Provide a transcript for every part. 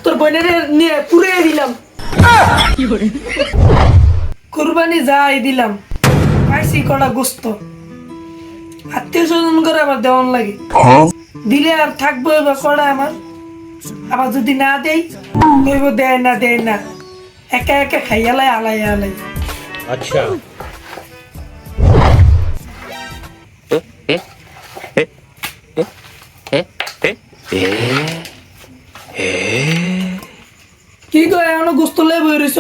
তোর বোনের নিয়ে পুরে দিলাম, কুরবানি যাই দিলাম, পাইছি কটা গোস্ত, আত্মীয় স্বজন করে আবার দেওয়ান লাগে, দিলে আর থাকবো এবার কটা আমার, আবার যদি না দেয় কইব দেয় না, একা একা খাইয়ালাই আলাই আলাই। আচ্ছা কি গো এখনো গোস্ত লাই বই রইছ?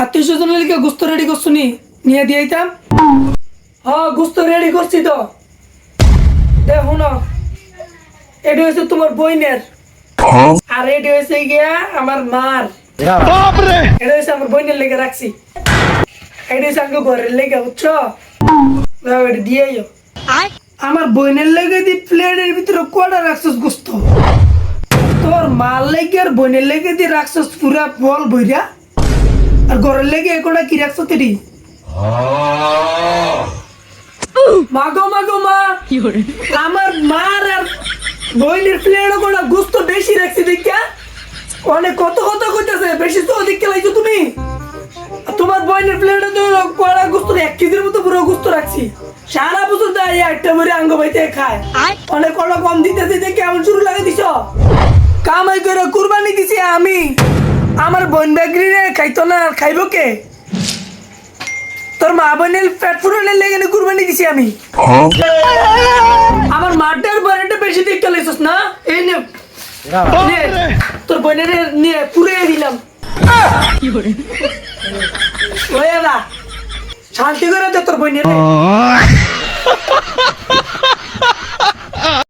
আত্মীয় স্বজনের লিখে গোস্ত রেডি করছো নি? নিয়ে দিয়াইতাম। হ্যাঁ গোস্ত রেডি করছি তো। দেখো না, এটা হচ্ছে তোমার বইনের, আর এটা হচ্ছে গিয়া আমার মার। এটা হচ্ছে আমার বইনের লেগে রাখছি, এটা হচ্ছে আমাকে ঘরের লেগে, বুঝছো? এটা দিয়েও আমার বইনের লেগে দি প্লেটের ভিতরে কটা রাখছিস গোস্ত? তোর মার লেগে আর বোনের লেগে দিয়ে রাখছিস পুরা বল বইরা, আর ঘরের লেগে একটা কি রাখছো তেরি? মাগো মা, আমার মার আর বইনের প্লেটও কোনা গোস্ত বেশি রাখছি দেখা অনেক কত কথা কইতাছে, বেশি তো অধিক খেলাইছো তুমি। তোমার বইনের প্লেটে তো কড়া গোস্ত 1 কেজির মতো পুরো গোস্ত রাখছি, সারা বছর দেয় একটা করে আঙ্গ বাইতে খায়, অনেক কটা কম দিতে কেমন শুরু লাগে দিছ? কামাই করে কুরবানি দিছি আমি, আমার বোন বেগরি রে খাইতো না, খাইব কে? তোর মা বোনের পেট ফুরানোর লেগে কুরবানি দিছি আমি। আমার মাটার বোনটা বেশি দিক চলেছিস না, এই নে তোর বোনের নিয়ে পুরে দিলাম। শান্তি করে দে তোর বোনের।